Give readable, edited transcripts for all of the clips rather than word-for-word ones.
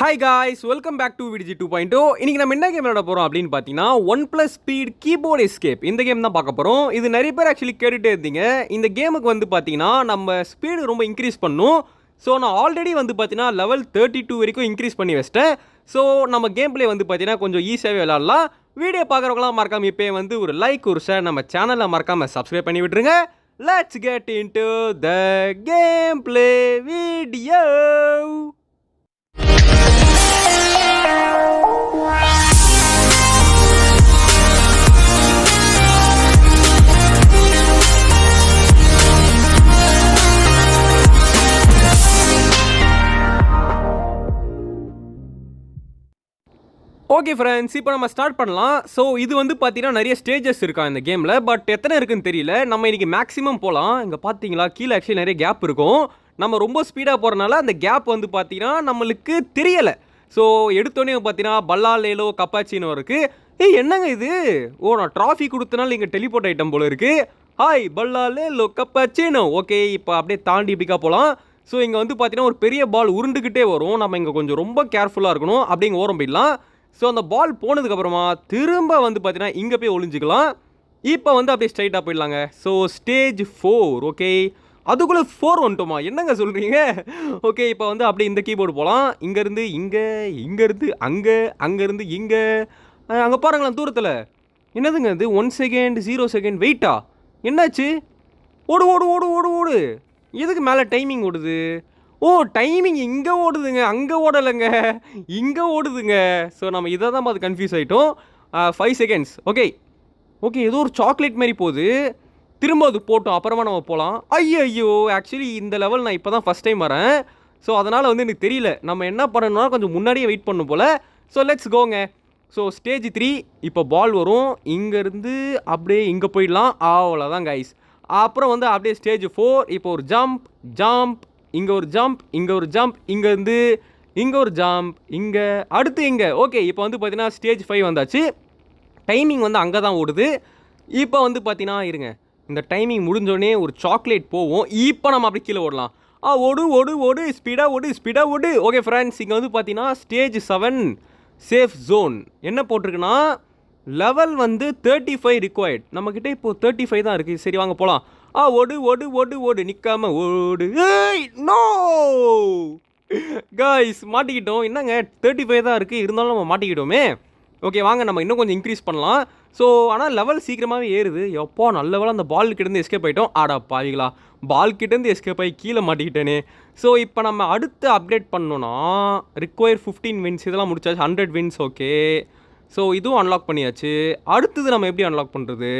Hi guys, welcome back to VDG 2.0. இன்னைக்கு நம்ம என்ன கேம் விளையாட போகிறோம் அப்படின்னு பார்த்தீங்கன்னா OnePlus Speed கீபோர்ட் எஸ்கேப் இந்த கேம் தான் பார்க்க போகிறோம். இது நிறைய பேர் ஆக்சுவலி கேட்டுகிட்டே இருந்தீங்க. இந்த கேமுக்கு வந்து பார்த்தீங்கன்னா நம்ம ஸ்பீடு ரொம்ப இன்க்ரீஸ் பண்ணும். ஸோ நான் ஆல்ரெடி வந்து பார்த்தீங்கன்னா லெவல் 32 வரைக்கும் இன்க்ரீஸ் பண்ணி வச்சிட்டேன். ஸோ நம்ம கேம் பிளே வந்து பார்த்தீங்கன்னா கொஞ்சம் ஈஸியாகவே விளையாடலாம். வீடியோ பார்க்குறவங்களாம் மறக்காம இப்போ வந்து ஒரு லைக் ஒரு ஷேர் நம்ம சேனலை மறக்காமல் சப்ஸ்கிரைப் பண்ணி விட்டுருங்க. Let's get into the game play video. Okay friends, இப்போ நம்ம ஸ்டார்ட் பண்ணலாம். ஸோ இது வந்து பார்த்தீங்கன்னா நிறைய ஸ்டேஜஸ் இருக்கா இந்த கேமில், பட் எத்தனை இருக்குன்னு தெரியல. நம்ம இன்றைக்கி மேக்ஸிமம் போகலாம். இங்கே பார்த்தீங்களா கீழே ஆக்சுவலி நிறைய கேப் இருக்கும். நம்ம ரொம்ப ஸ்பீடாக போகிறனால அந்த கேப் வந்து பார்த்தீங்கன்னா நம்மளுக்கு தெரியலை. ஸோ எடுத்தோடனே பார்த்தீங்கன்னா பல்லாலேலோ கப்பாச்சினோ இருக்குது. என்னங்க இது? நான் ட்ராஃபி கொடுத்தனால இங்கே டெலிபோர்ட் ஐட்டம் போல் இருக்குது. ஹாய் பல்லாலேலோ கப்பாச்சினோ. ஓகே, இப்போ அப்படியே தாண்டி இப்படிக்கா போகலாம். ஸோ இங்கே வந்து பார்த்தீங்கன்னா ஒரு பெரிய பால் உருண்டுக்கிட்டே வரும். நம்ம இங்கே கொஞ்சம் ரொம்ப கேர்ஃபுல்லாக இருக்கணும். அப்படி இங்கே ஓரம் போயிடலாம். ஸோ அந்த பால் போனதுக்கப்புறமா திரும்ப வந்து பார்த்தீங்கன்னா இங்கே போய் ஒளிஞ்சிக்கலாம். இப்போ வந்து அப்படியே ஸ்ட்ரைட்டாக போயிடலாங்க. So stage 4. ஓகே, அதுக்குள்ளே 4 வந்துட்டோமா? என்னங்க சொல்கிறீங்க? ஓகே, இப்போ வந்து அப்படியே இந்த கீபோர்டு போகலாம். இங்கேருந்து இங்கே, இங்கேருந்து அங்கே, அங்கேருந்து இங்கே. அங்கே பாருங்களேன் தூரத்தில். என்னதுங்க இது? 1 செகண்ட் 0 செகண்ட் வெயிட்டா? என்னாச்சு? ஓடு ஓடு ஓடு ஓடு ஓடு. எதுக்கு மேலே டைமிங் ஓடுது? டைமிங் இங்கே ஓடுதுங்க, அங்கே ஓடலைங்க, இங்கே ஓடுதுங்க. ஸோ நம்ம இதை தான் பார்த்து கன்ஃபியூஸ் ஆகிட்டோம். 5 செகண்ட்ஸ். ஓகே ஓகே, ஏதோ ஒரு சாக்லேட் மாதிரி போகுது. திரும்ப அது போட்டோம், அப்புறமா நம்ம போகலாம். ஐயோ, ஆக்சுவலி இந்த லெவல் நான் இப்போ தான் ஃபஸ்ட் டைம் வரேன். ஸோ அதனால் வந்து எனக்கு தெரியல நம்ம என்ன பண்ணணும்னா கொஞ்சம் முன்னாடியே வெயிட் பண்ணணும் போல். ஸோ லெட்ஸ் கோங்க. So stage 3. இப்போ பால் வரும். இங்கேருந்து அப்படியே இங்கே போயிடலாம். அவ்வளோதான் கைஸ். அப்புறம் வந்து அப்படியே ஸ்டேஜ் 4. இப்போ ஒரு ஜம்ப், இங்கே ஒரு ஜம்ப், இங்கே ஒரு ஜம்ப், இங்கேருந்து இங்கே ஒரு ஜம்ப், இங்கே அடுத்து இங்கே. ஓகே, இப்போ வந்து பார்த்தீங்கன்னா ஸ்டேஜ் 5 வந்தாச்சு. டைமிங் வந்து அங்கே தான் ஓடுது. இப்போ வந்து பார்த்தீங்கன்னா இருங்க, இந்த டைமிங் முடிஞ்சோடனே ஒரு சாக்லேட் போவோம். இப்போ நம்ம அப்படி கீழே ஓடலாம். ஓடு ஓடு ஓடு, ஸ்பீடாக ஓடு. ஓகே ஃப்ரெண்ட்ஸ், இங்கே வந்து பார்த்தீங்கன்னா ஸ்டேஜ் 7 சேஃப் ஜோன். என்ன போட்டிருக்குன்னா லெவல் வந்து 35 ரிக்வயர்ட். நம்மக்கிட்ட இப்போது 35 தான் இருக்குது. சரி வாங்க போகலாம். ஓடு ஓடு ஓடு ஓடு, நிற்காம ஓடு. நோ காய்ஸ், மாட்டிக்கிட்டோம். என்னங்க 35 தான் இருக்குது, இருந்தாலும் நம்ம மாட்டிக்கிட்டோமே. ஓகே வாங்க, நம்ம இன்னும் கொஞ்சம் இன்க்ரீஸ் பண்ணலாம். ஸோ ஆனால் லெவல் சீக்கிரமாகவே ஏறுது. எப்போ நல்ல வேலை அந்த பால் கிட்டேருந்து எஸ்கேப் ஆகிட்டோம். பாவிங்களா, பால் கிட்டேருந்து எஸ்கேப் ஆகி கீழே மாட்டிக்கிட்டேனே. ஸோ இப்போ நம்ம அடுத்து அப்டேட் பண்ணோன்னா ரிக்வயர் 15 வின்ஸ். இதெல்லாம் முடிச்சாச்சு. 100 வின்ஸ். ஓகே, ஸோ இதுவும் அன்லாக் பண்ணியாச்சு. அடுத்தது நம்ம எப்படி அன்லாக் பண்ணுறது?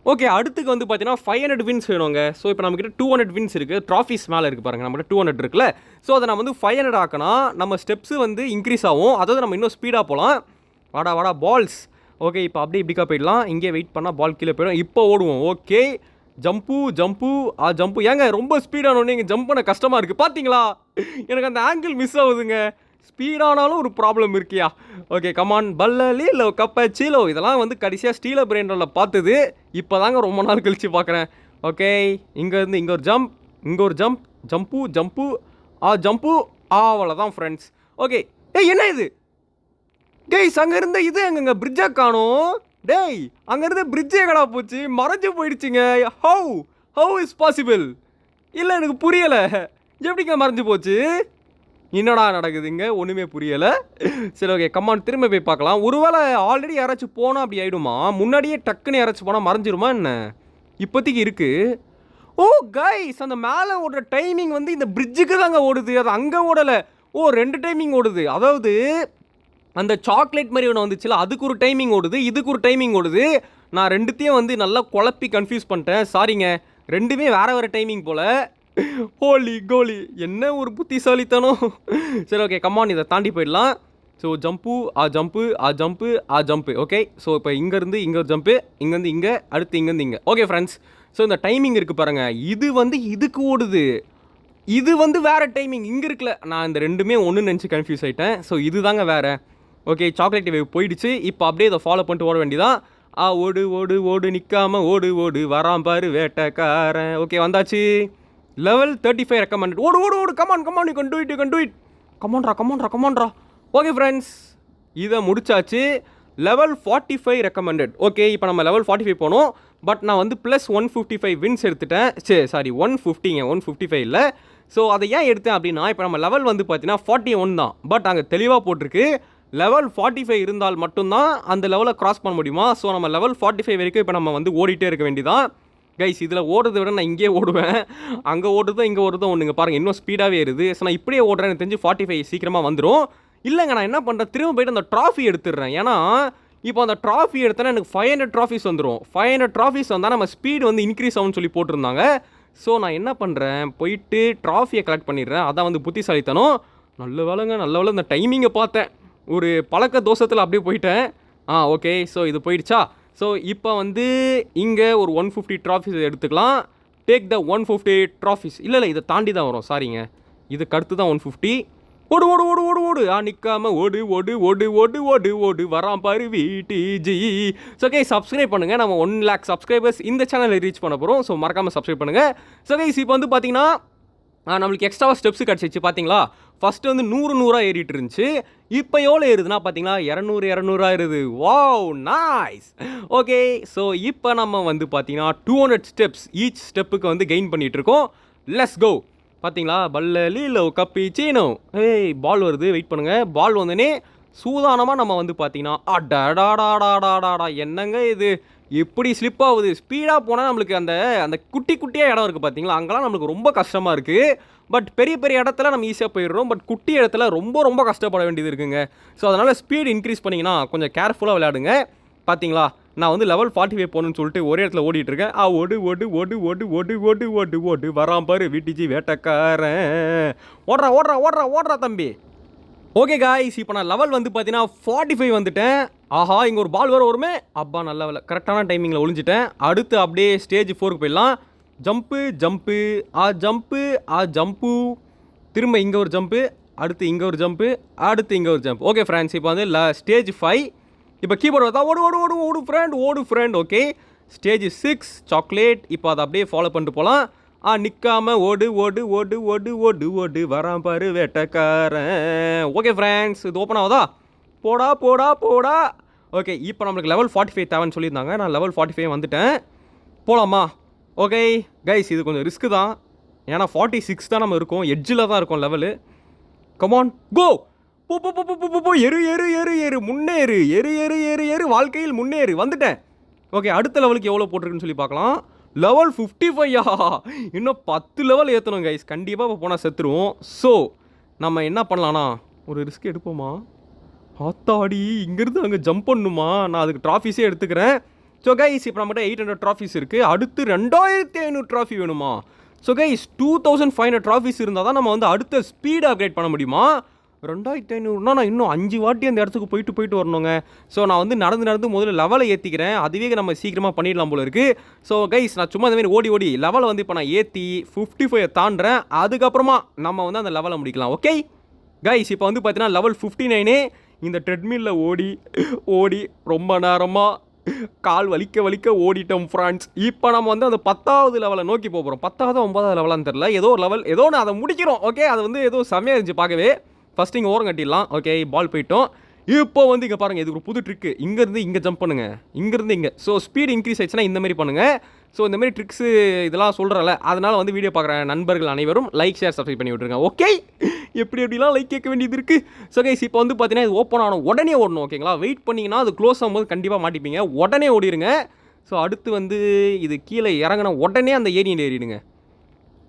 ஓகே, அடுத்துக்கு வந்து பார்த்தீங்கன்னா 500 வின்ஸ் வேணுங்க. ஸோ இப்போ நம்மக்கிட்ட 200 வின்ஸ் இருக்குது. ட்ராஃபிஸ் மேலே இருக்குது பாருங்கள், நம்மகிட்ட 200 இருக்குல்ல. ஸோ அதை நம்ம வந்து 500 ஆக்கினா நம்ம ஸ்டெப்ஸு வந்து இன்க்ரீஸ் ஆகும். அதாவது நம்ம இன்னும் ஸ்பீடாக போகலாம். வாடா பால்ஸ். ஓகே, இப்போ அப்படியே இப்படிக்கா போயிடலாம். இங்கே வெயிட் பண்ணால் பால் கீழே போயிடும். இப்போ ஓடுவோம். ஓகே, ஜம்பு. ஏங்க ரொம்ப ஸ்பீடானோடனே இங்கே ஜம்ப் பண்ண கஷ்டமாக இருக்குது. பார்த்தீங்களா, எனக்கு அந்த ஆங்கிள் மிஸ் ஆகுதுங்க. ஸ்பீடானாலும் ஒரு ப்ராப்ளம் இருக்கியா? ஓகே, கமான் பல்லலோ கப்பாச்சினோ. இதெல்லாம் வந்து கடைசியாக ஸ்டீலர் பிராண்டில் பார்த்தது. இப்போ தாங்க ரொம்ப நாள் கழித்து பார்க்குறேன். ஓகே, இங்கேருந்து இங்கே ஒரு ஜம்ப், இங்கே ஒரு ஜம்பு. அவ்வளோதான் ஃப்ரெண்ட்ஸ். ஓகே, என்ன இது? டேய், அங்கே இருந்த இது எங்கங்க பிரிட்ஜாக காணும். டேய், அங்கே இருந்த பிரிட்ஜே கடா போச்சு, மறைஞ்சு போயிடுச்சுங்க. How is possible? இல்லை, எனக்கு புரியலை. எப்படிங்க மறைஞ்சு போச்சு? என்னடா நடக்குதுங்க? ஒன்றுமே புரியலை. சரி ஓகே, கமான் திரும்ப போய் பார்க்கலாம். ஒருவேளை ஆல்ரெடி யாராச்சும் போனால் அப்படி ஆகிடுமா? முன்னாடியே டக்குன்னு யாராச்சும் போனால் மறைஞ்சிருமா என்ன? இப்போதைக்கு இருக்குது. கைஸ், அந்த மேலே ஓடுற டைமிங் வந்து இந்த பிரிட்ஜுக்கு தாங்க ஓடுது, அது அங்கே ஓடலை. 2 டைமிங் ஓடுது. அதாவது அந்த சாக்லேட் மாதிரி ஒன்று வந்துச்சுல, அதுக்கு ஒரு டைமிங் ஓடுது, இதுக்கு ஒரு டைமிங் ஓடுது. நான் ரெண்டுத்தையும் வந்து நல்லா குழப்பி கன்ஃபியூஸ் பண்ணிட்டேன். சாரிங்க, ரெண்டுமே வேறு டைமிங் போல். ஹோலி கோலி, என்ன ஒரு புத்திசாலித்தனம். சரி ஓகே, கமான் இதை தாண்டி போயிடலாம். So jump. ஓகே, ஸோ இப்போ இங்கேருந்து இங்கே ஒரு ஜம்ப்பு, இங்கேருந்து இங்கே, அடுத்து இங்கேருந்து இங்கே. ஓகே ஃப்ரெண்ட்ஸ், ஸோ இந்த டைமிங் இருக்குது பாருங்கள். இது வந்து இதுக்கு ஓடுது, இது வந்து வேறு டைமிங் இங்கே இருக்குல்ல. நான் இந்த ரெண்டுமே ஒன்று நினச்சி கன்ஃபியூஸ் ஆகிட்டேன். ஸோ இது தாங்க வேறு. ஓகே, சாக்லேட் வேவ் போயிடுச்சு. இப்போ அப்படியே இதை ஃபாலோ பண்ணிட்டு ஓட வேண்டியதான். ஓடு ஓடு ஓடு, நிற்காம ஓடு வரான் பாரு வேட்டைக்காரன். ஓகே, வந்தாச்சு. Level 35 recommended. Come on, you can do it. கமான்ட்ரா. ஓகே ஃப்ரெண்ட்ஸ், இதை முடிச்சாச்சு. Level 45 recommended. ஓகே, இப்போ நம்ம லெவல் 45 போனோம். பட் நான் வந்து ப்ளஸ் 155 வின்ஸ் எடுத்துட்டேன். சாரி 150ங்க, 155 இல்லை. ஸோ அதை ஏன் எடுத்தேன் அப்படின்னா, இப்போ நம்ம லெவல் வந்து பார்த்தீங்கன்னா 41 தான். பட் அங்கே தெளிவாக போட்டிருக்கு லெவல் 45 இருந்தால் மட்டும்தான் அந்த லெவலை கிராஸ் பண்ண முடியுமா. ஸோ நம்ம லெவல் 45 வரைக்கும் இப்போ நம்ம வந்து ஓடிட்டே இருக்க வேண்டியதான். கைஸ், இதில் ஓடுறதை விட நான் இங்கேயே ஓடுவேன். அங்கே ஓடுறதோ இங்கே ஓடுறதோ ஒன்றுங்க பாருங்கள், இன்னும் ஸ்பீடாகவே ஏறுது. ஸோ நான் இப்படியே ஓடுறேன், எனக்கு தெரிஞ்சு 45 சீக்கிரமாக வந்துடும். இல்லைங்க, நான் என்ன பண்ணுறேன், திரும்ப போய்ட்டு அந்த ட்ராஃபி எடுத்துடுறேன். ஏன்னா இப்போ அந்த ட்ராஃபி எடுத்தோன்னா எனக்கு 500 ட்ராஃபிஸ் வந்துடும். 500 ட்ராஃபிஸ் வந்தால் நம்ம ஸ்பீடு வந்து இன்க்ரீஸ் ஆகும்னு சொல்லி போட்டிருந்தாங்க. ஸோ நான் என்ன பண்ணுறேன், போயிட்டு ட்ராஃபியை கலெக்ட் பண்ணிடுறேன். அதான் வந்து புத்திசாலித்தனம். நல்ல வேலை இந்த டைமிங்கை பார்த்தேன். ஒரு பழக்க தோஷத்தில் அப்படியே போயிட்டேன். ஓகே, ஸோ இது போயிடுச்சா. ஸோ இப்போ வந்து இங்கே ஒரு 150 ட்ராஃபிஸ் எடுத்துக்கலாம். Take the 150 trophies. இல்லை இதை தாண்டி தான் வரும், சாரிங்க. இதுக்கு அடுத்து தான் 150. ஓடு நிற்காம ஓடு வரான் பாரு VTG. ஸோ கைஸ், சப்ஸ்கிரைப் பண்ணுங்கள். நம்ம 1 lakh சப்ஸ்கிரைபர்ஸ் இந்த சேனலில் ரீச் பண்ண போகிறோம். ஸோ மறக்காமல் சப்ஸ்கிரைப் பண்ணுங்கள். ஸோ கைஸ், இப்போ வந்து பார்த்தீங்கன்னா நம்மளுக்கு எக்ஸ்ட்ராவாக ஸ்டெப்ஸ் கிடச்சிச்சு பார்த்தீங்களா. ஃபஸ்ட்டு வந்து 100 ஏறிட்டு இருந்துச்சு. இப்போ எவ்வளோ ஏறுதுன்னா பார்த்தீங்களா 200 ஏறுது. Wow, nice. ஓகே, ஸோ இப்போ நம்ம வந்து பார்த்தீங்கன்னா 200 ஸ்டெப்ஸ் ஈச் ஸ்டெப்புக்கு வந்து கெயின் பண்ணிகிட்டு இருக்கோம். Let's go. பார்த்தீங்களா, பல்லலீலோ கப்பி சீனோ. பால் வருது, வெயிட் பண்ணுங்கள். பால் வந்தோடனே சூதானமாக நம்ம வந்து பார்த்தீங்கன்னா அடாடாடாடாடாடா, என்னங்க இது எப்படி ஸ்லிப் ஆகுது. ஸ்பீடாக போனால் நம்மளுக்கு அந்த அந்த குட்டியாக இடம் இருக்குது பார்த்தீங்களா, அங்கெல்லாம் நம்மளுக்கு ரொம்ப கஷ்டமாக இருக்குது. பட் பெரிய இடத்துல நம்ம ஈஸியாக போயிடுறோம். பட் குட்டி இடத்துல ரொம்ப கஷ்டப்பட வேண்டியது இருக்குங்க. ஸோ அதனால் ஸ்பீடு இன்க்ரீஸ் பண்ணிங்கன்னா கொஞ்சம் கேர்ஃபுல்லாக விளையாடுங்க. பார்த்தீங்களா, நான் வந்து லெவல் 45 போகணுன்னு சொல்லிட்டு ஒரே இடத்துல ஓடிட்டு இருக்கேன். ஓடு வரான் பாரு VTG வேட்டக்காரன். ஓடுறா தம்பி. ஓகே காய்ஸ், இப்போ நான் லெவல் வந்து பார்த்தீங்கன்னா 45 வந்துட்டேன். ஆஹா, இங்கே ஒரு பால் வருமே. அப்பா, நல்ல வேலை, கரெக்டான டைமிங்கில் ஒழிஞ்சிட்டேன். அடுத்து அப்படியே ஸ்டேஜ் 4க்கு போயிடலாம். ஜம்ப்பு. திரும்ப இங்கே ஒரு ஜம்ப்பு, அடுத்து இங்கே ஒரு ஜம்ப்பு, அடுத்து இங்கே ஒரு ஜம்ப். ஓகே ஃப்ரெண்ட்ஸ், இப்போ வந்து ஸ்டேஜ் 5. இப்போ கீபோர்டு பார்த்தா ஓடு ஃப்ரெண்ட். Okay, stage 6 chocolate. இப்போ அதை அப்படியே ஃபாலோ பண்ணிட்டு போகலாம். நிற்காம ஓடு வரான் பாரு வேட்டக்காரன். ஓகே ஃப்ரெண்ட்ஸ், இது ஓப்பன் ஆகுதா. போடா. ஓகே, இப்போ நம்மளுக்கு லெவல் 45 தேவைன்னு சொல்லியிருந்தாங்க. நான் லெவல் 45 வந்துட்டேன். போகலாமா. ஓகே கைஸ், இது கொஞ்சம் ரிஸ்க்கு தான். ஏன்னா 46 தான் நம்ம இருக்கோம், எட்ஜில் தான் இருக்கோம் லெவலு. கமான் கோ. போ ஏறு முன்னேறு. ஏறு வாழ்க்கையில் முன்னேறு. வந்துட்டேன். ஓகே, அடுத்த லெவலுக்கு எவ்வளோ போட்டிருக்குன்னு சொல்லி பார்க்கலாம். லெவல் 55யா, இன்னும் 10 லெவல் ஏற்றணும் கைஸ். கண்டிப்பாக இப்போ போனால் செத்துருவோம். ஸோ நம்ம என்ன பண்ணலான்னா, ஒரு ரிஸ்க் எடுப்போமா. ஆத்தாடி, இங்கேருந்து அங்கே ஜம்ப் பண்ணணுமா. நான் அதுக்கு ட்ராஃபிஸே எடுத்துக்கிறேன். ஸோ கைஸ், இப்போ நம்மகிட்ட 800 ட்ராஃபிஸ் இருக்குது. அடுத்து 2500 ட்ராஃபி வேணுமா. ஸோ கைஸ், 2500 ட்ராஃபிஸ் இருந்தால் தான் நம்ம வந்து அடுத்த ஸ்பீடு அப்கிரேட் பண்ண முடியுமா. 2500னா நான் இன்னும் 5 வாட்டி அந்த இடத்துக்கு போயிட்டு வரணுங்க. ஸோ நான் வந்து நடந்து முதல்ல லெவலை ஏற்றிக்கிறேன். அதுவே நம்ம சீக்கிரமாக பண்ணிடலாம் போல இருக்குது. ஸோ கைஸ், நான் சும்மா இந்த மாதிரி ஓடி லெவலை வந்து இப்போ நான் ஏற்றி 55 தாண்டுறேன். அதுக்கப்புறமா நம்ம வந்து அந்த லெவலை முடிக்கலாம். ஓகே கைஸ், இப்போ வந்து பார்த்தீங்கன்னா லெவல் 59 இந்த ட்ரெட்மில்ல ஓடி ரொம்ப நேரமாக கால் வலிக்க ஓடிட்டோம் ஃப்ரெண்ட்ஸ். இப்போ நம்ம வந்து அந்த 10வது லெவலை நோக்கி போகிறோம். 10வது 9வது லெவலான்னு தெரில, ஏதோ ஒரு லெவல், ஏதோ ஒன்று அதை முடிக்கிறோம். ஓகே, அது வந்து ஏதோ செம்மையாக இருந்துச்சு பார்க்கவே. ஃபஸ்ட்டு இங்கே ஓரம் கட்டிடலாம். ஓகே, பால் போயிட்டோம். இப்போ வந்து இங்கே பாருங்கள், இது ஒரு புது ட்ரிக்கு. இங்கேருந்து இங்கே ஜம்ப் பண்ணுங்கள், இங்கேருந்து இங்கே. ஸோ ஸ்பீடு இன்க்ரீஸ் ஆயிடுச்சுன்னா இந்த மாதிரி பண்ணுங்கள். ஸோ இந்த மாதிரி ட்ரிக்ஸு இதெல்லாம் சொல்கிறல, அதனால் வந்து வீடியோ பார்க்குற நண்பர்கள் அனைவரும் லைக் ஷேர் சப்ஸ்கிரைப் பண்ணி விட்ருங்க. ஓகே, எப்படிலாம் லைக் கேட்க வேண்டியது இருக்குது. ஸோ கைஸ், இப்போ வந்து பார்த்தீங்கன்னா இது ஓப்பன் ஆகணும், உடனே ஓடணும். ஓகேங்களா, வெயிட் பண்ணிங்கன்னா அது க்ளோஸ் ஆகும்போது கண்டிப்பாக மாட்டிப்பீங்க. உடனே ஓடிடுங்க. ஸோ அடுத்து வந்து இது கீழே இறங்கின உடனே அந்த ஏரியில் ஏறிடுங்க.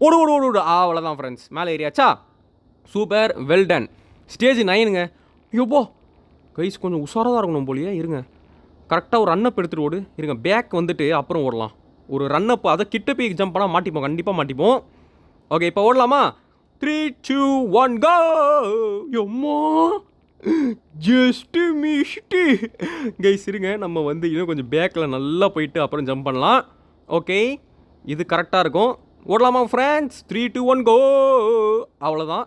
ஓடு. அவ்வளோதான் ஃப்ரெண்ட்ஸ், மேலே ஏரியாச்சா. Super, well done. ஸ்டேஜ் 9ங்க. ஐயோப்போ கைஸ், கொஞ்சம் உஷாராக தான் இருக்கணும் போலியே. இருங்க, கரெக்டாக ஒரு ரன்னப் எடுத்துகிட்டு ஓடு. இருங்க, பேக் வந்துட்டு அப்புறம் ஓடலாம். ஒரு ரன்னப், அதை கிட்ட போய் ஜம்ப் பண்ணால் மாட்டிப்போம், கண்டிப்பாக மாட்டிப்போம். ஓகே, இப்போ ஓடலாமா. 3, 2, 1 கோ. எம்மா, ஜஸ்ட்டு மிஸ்ட்டு கைஸ். இருங்க, நம்ம வந்து இன்னும் கொஞ்சம் பேக்கில் நல்லா போயிட்டு அப்புறம் ஜம்ப் பண்ணலாம். ஓகே, இது கரெக்டாக இருக்கும். ஓடலாமா ஃப்ரெண்ட்ஸ். 3, 2, 1 கோ. அவ்வளோதான்.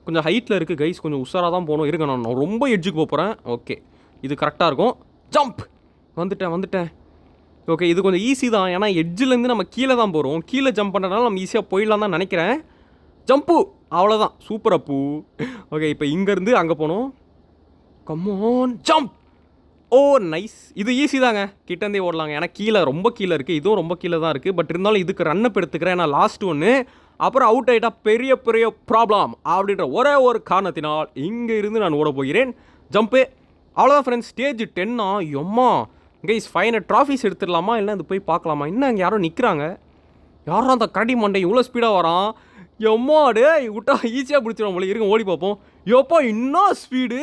கொஞ்சம் ஹைட்டில் இருக்குது கைஸ், கொஞ்சம் உஷாராக தான் போகணும். இருங்க, நான் ரொம்ப எட்ஜுக்கு போகிறேன். ஓகே, இது கரெக்டாக இருக்கும். ஜம்ப். வந்துட்டேன். ஓகே, இது கொஞ்சம் ஈஸி தான். ஏன்னா எட்ஜிலேருந்து நம்ம கீழே தான் போகிறோம். கீழே ஜம்ப் பண்ணுறதுனால நம்ம ஈஸியாக போயிடலாம் தான் நினைக்கிறேன். ஜம்ப்பு அவ்வளோதான். சூப்பர் அப்பு. ஓகே இப்போ இங்கேருந்து அங்கே போகணும். கம்மோன் ஜம்ப். ஓ நைஸ். இது ஈஸி தாங்க, கிட்டேருந்தே ஓடலாங்க. ஏன்னா கீழே ரொம்ப கீழே இருக்குது, இதுவும் ரொம்ப கீழே தான் இருக்குது. பட் இருந்தாலும் இதுக்கு ரன்னப் எடுத்துக்கிறேன். ஏன்னா லாஸ்ட் ஒன்று அப்புறம் அவுட் ஆகிட்டா பெரிய பெரிய ப்ராப்ளம் அப்படின்ற ஒரே ஒரு காரணத்தினால் இங்கே இருந்து நான் ஓட போகிறேன். ஜம்ப்பு அவ்வளோதான் ஃப்ரெண்ட்ஸ். ஸ்டேஜ் 10 எம்மா கைஸ் 500 ட்ராஃபிஸ் எடுத்துடலாமா இல்லை அது போய் பார்க்கலாமா? இன்னும் அங்கே யாரும் நிற்கிறாங்க. யாரும் அந்த கரடி மண்டை இவ்வளோ ஸ்பீடாக வரான். எம்மா டே விட்டா ஈஸியாக பிடிச்சிடும் போல. இருங்க ஓடி பார்ப்போம். எப்போ இன்னும் ஸ்பீடு.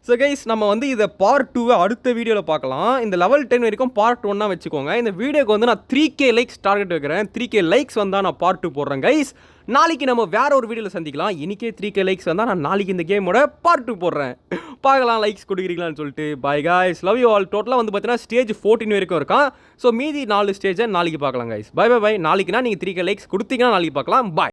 ஸோ கைஸ் நம்ம வந்து இதை பார்ட் 2 அடுத்த வீடியோவில் பார்க்கலாம். இந்த லெவல் 10 வரைக்கும் பார்ட் 1 வச்சுக்கோங்க. இந்த வீடியோக்கு வந்து நான் 3K லைக்ஸ் டார்கெட் வைக்கிறேன். 3K லைக்ஸ் வந்தால் நான் பார்ட் 2 போடுறேன் கைஸ். நாளைக்கு நம்ம வேற ஒரு வீடியோவில் சந்திக்கலாம். இன்றைக்கே 3K லைக்ஸ் வந்தால் நான் நாளைக்கு இந்த கேமோட பார்ட் 2 போடுறேன். பார்க்கலாம் லைக்ஸ் கொடுக்குறீங்களான்னு சொல்லிட்டு. Bye guys, love you all. டோட்டலாக வந்து பார்த்தீங்கன்னா ஸ்டேஜ் 14 வரைக்கும் இருக்கான். ஸோ மீதி 4 ஸ்டேஜை நாளைக்கு பார்க்கலாம் கைஸ். Bye bye bye. நாளைக்குனா நீங்கள் 3K லைக்ஸ் கொடுத்தீங்கன்னா நாளைக்கு பார்க்கலாம். பாய்.